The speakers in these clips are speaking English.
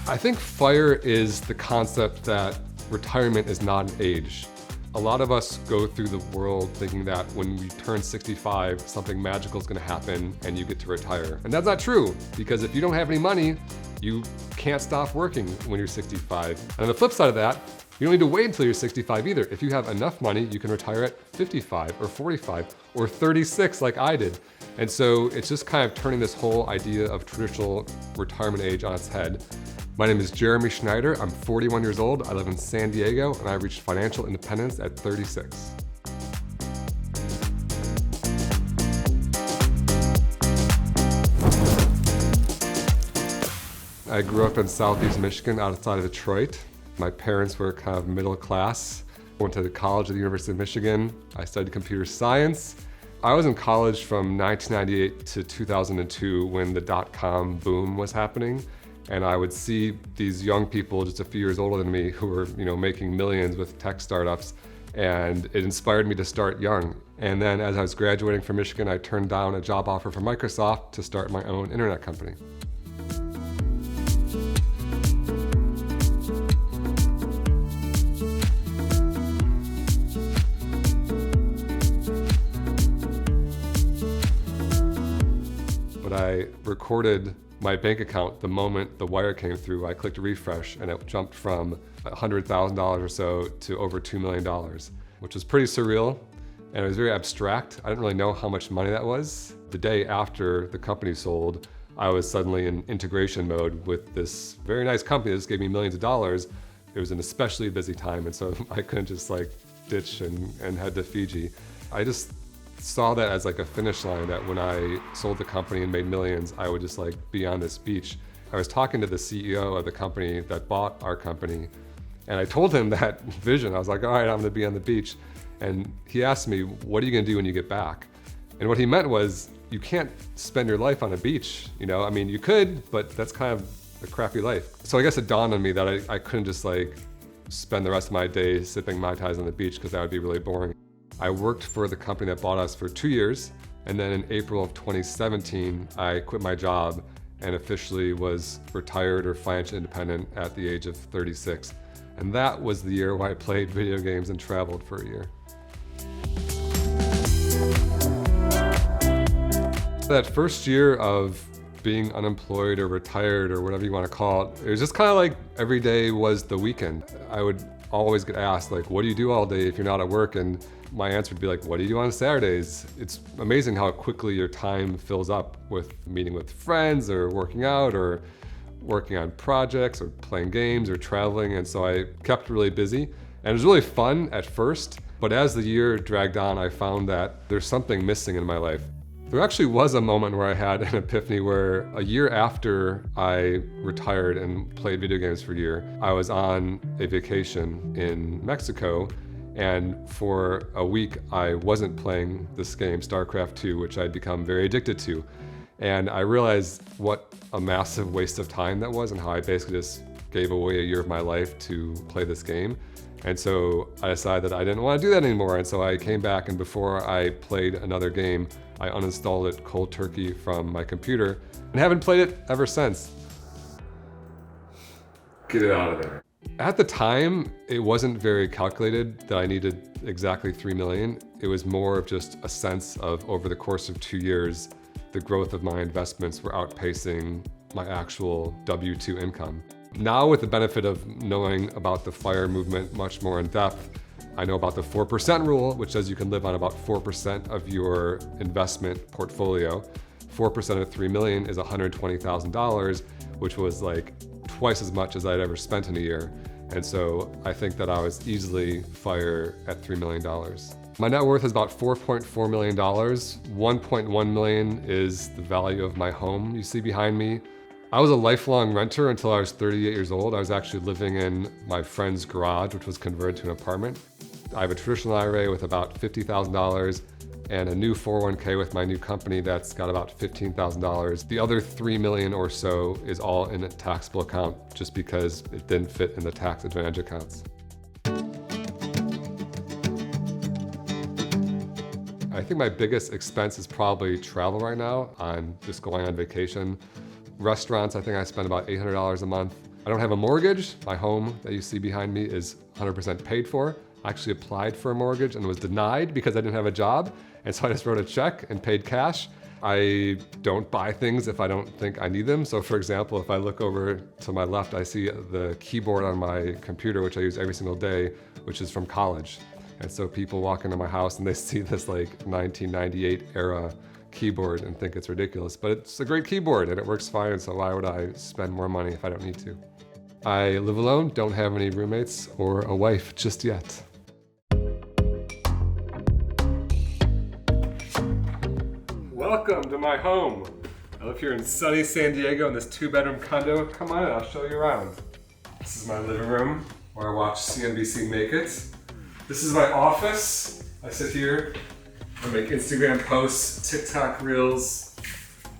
I think FIRE is the concept that retirement is not an age. A lot of us go through the world thinking that when we turn 65, something magical is going to happen and you get to retire. And that's not true, because if you don't have any money, you can't stop working when you're 65. And on the flip side of that, you don't need to wait until you're 65 either. If you have enough money, you can retire at 55 or 45 or 36 like I did. And so it's just kind of turning this whole idea of traditional retirement age on its head. My name is Jeremy Schneider. I'm 41 years old. I live in San Diego, and I reached financial independence at 36. I grew up in Southeast Michigan outside of Detroit. My parents were kind of middle class. I went to college at the University of Michigan. I studied computer science. I was in college from 1998 to 2002 when the dot-com boom was happening. And I would see these young people just a few years older than me who were, making millions with tech startups. And it inspired me to start young. And then as I was graduating from Michigan, I turned down a job offer from Microsoft to start my own internet company. But I recorded my bank account the moment the wire came through. I clicked refresh and it jumped from $100,000 or so to over $2 million, which was pretty surreal. And it was very abstract. I didn't really know how much money that was. The day after the company sold, I was suddenly in integration mode with this very nice company that just gave me millions of dollars. It was an especially busy time, and so I couldn't just ditch and head to Fiji. I just saw that as a finish line, that when I sold the company and made millions, I would just be on this beach. I was talking to the CEO of the company that bought our company, and I told him that vision. I was like, all right, I'm gonna be on the beach. And he asked me, what are you gonna do when you get back? And what he meant was, you can't spend your life on a beach. You could, but that's kind of a crappy life. So I guess it dawned on me that I couldn't just spend the rest of my day sipping Mai Tais on the beach, because that would be really boring. I worked for the company that bought us for 2 years, and then in April of 2017, I quit my job and officially was retired or financially independent at the age of 36. And that was the year where I played video games and traveled for a year. That first year of being unemployed or retired or whatever you want to call it, it was just kind of every day was the weekend. I would always get asked, what do you do all day if you're not at work? And my answer would be what do you do on Saturdays? It's amazing how quickly your time fills up with meeting with friends or working out or working on projects or playing games or traveling. And so I kept really busy, and it was really fun at first. But as the year dragged on, I found that there's something missing in my life. There actually was a moment where I had an epiphany where a year after I retired and played video games for a year, I was on a vacation in Mexico, and for a week I wasn't playing this game, StarCraft 2, which I'd become very addicted to. And I realized what a massive waste of time that was, and how I basically just gave away a year of my life to play this game. And so I decided that I didn't want to do that anymore. And so I came back, and before I played another game, I uninstalled it cold turkey from my computer and haven't played it ever since. Get it out of there. At the time, it wasn't very calculated that I needed exactly 3 million. It was more of just a sense of, over the course of 2 years, the growth of my investments were outpacing my actual W-2 income. Now, with the benefit of knowing about the FIRE movement much more in depth, I know about the 4% rule, which says you can live on about 4% of your investment portfolio. 4% of 3 million is $120,000, which was twice as much as I'd ever spent in a year. And so I think that I was easily FIRE at $3 million. My net worth is about $4.4 million. 1.1 million is the value of my home you see behind me. I was a lifelong renter until I was 38 years old. I was actually living in my friend's garage, which was converted to an apartment. I have a traditional IRA with about $50,000 and a new 401k with my new company that's got about $15,000. The other 3 million or so is all in a taxable account, just because it didn't fit in the tax advantage accounts. I think my biggest expense is probably travel right now. I'm just going on vacation. Restaurants, I think I spend about $800 a month. I don't have a mortgage. My home that you see behind me is 100% paid for. I actually applied for a mortgage and was denied because I didn't have a job. And so I just wrote a check and paid cash. I don't buy things if I don't think I need them. So for example, if I look over to my left, I see the keyboard on my computer, which I use every single day, which is from college. And so people walk into my house and they see this like 1998 era keyboard and think it's ridiculous, but it's a great keyboard and it works fine. So why would I spend more money if I don't need to? I live alone, don't have any roommates or a wife just yet. Welcome to my home. I live here in sunny San Diego in this 2-bedroom condo. Come on in, I'll show you around. This is my living room where I watch CNBC Make It. This is my office. I sit here, I make Instagram posts, TikTok reels.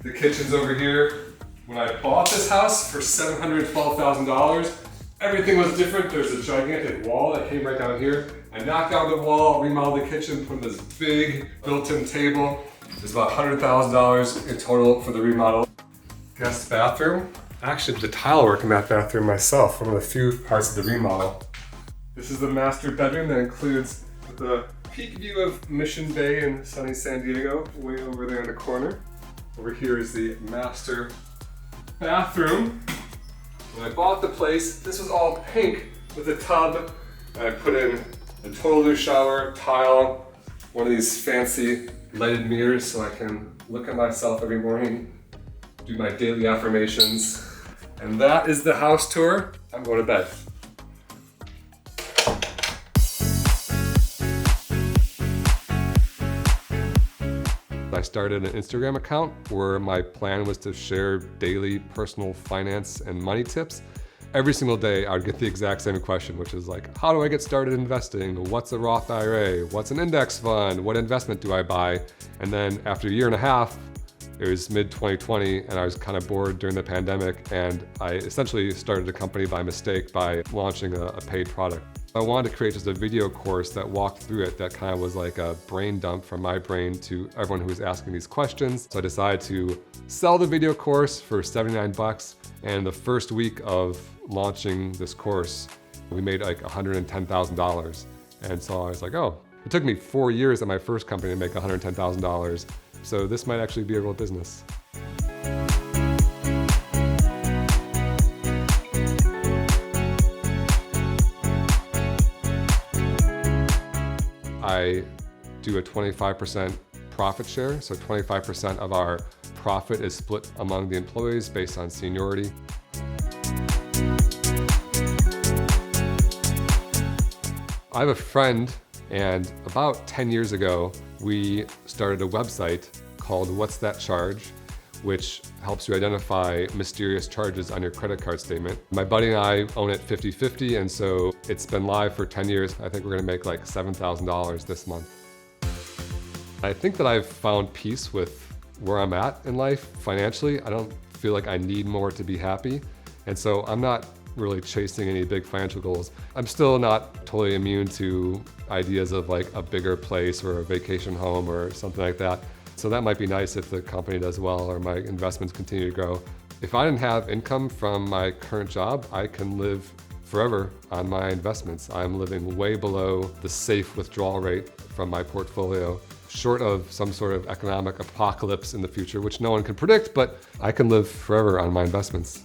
The kitchen's over here. When I bought this house for $712,000, everything was different. There's a gigantic wall that came right down here. I knocked down the wall, remodeled the kitchen, put in this big built-in table. There's about $100,000 in total for the remodel. Guest bathroom. I actually did the tile work in that bathroom myself, one of the few parts of the remodel. This is the master bedroom that includes the peak view of Mission Bay in sunny San Diego, way over there in the corner. Over here is the master bathroom. When I bought the place, this was all pink with a tub, and I put in a total new shower, tile, one of these fancy lighted mirrors so I can look at myself every morning, do my daily affirmations. And that is the house tour. I'm going to bed. I started an Instagram account where my plan was to share daily personal finance and money tips. Every single day I would get the exact same question, which is like, how do I get started investing? What's a Roth IRA? What's an index fund? What investment do I buy? And then after a year and a half, it was mid-2020 and I was kind of bored during the pandemic, and I essentially started a company by mistake by launching a paid product. I wanted to create just a video course that walked through it that kind of was like a brain dump from my brain to everyone who was asking these questions. So I decided to sell the video course for $79. And the first week of launching this course, we made like $110,000. And so I was like, oh, it took me 4 years at my first company to make $110,000. So this might actually be a real business. I do a 25% profit share. So 25% of our profit is split among the employees based on seniority. I have a friend, and about 10 years ago, we started a website called What's That Charge, which helps you identify mysterious charges on your credit card statement. My buddy and I own it 50-50, and so it's been live for 10 years. I think we're gonna make like $7,000 this month. I think that I've found peace with where I'm at in life financially. I don't feel like I need more to be happy. And so I'm not really chasing any big financial goals. I'm still not totally immune to ideas of like a bigger place or a vacation home or something like that. So that might be nice if the company does well or my investments continue to grow. If I didn't have income from my current job, I can live forever on my investments. I'm living way below the safe withdrawal rate from my portfolio, short of some sort of economic apocalypse in the future, which no one can predict, but I can live forever on my investments.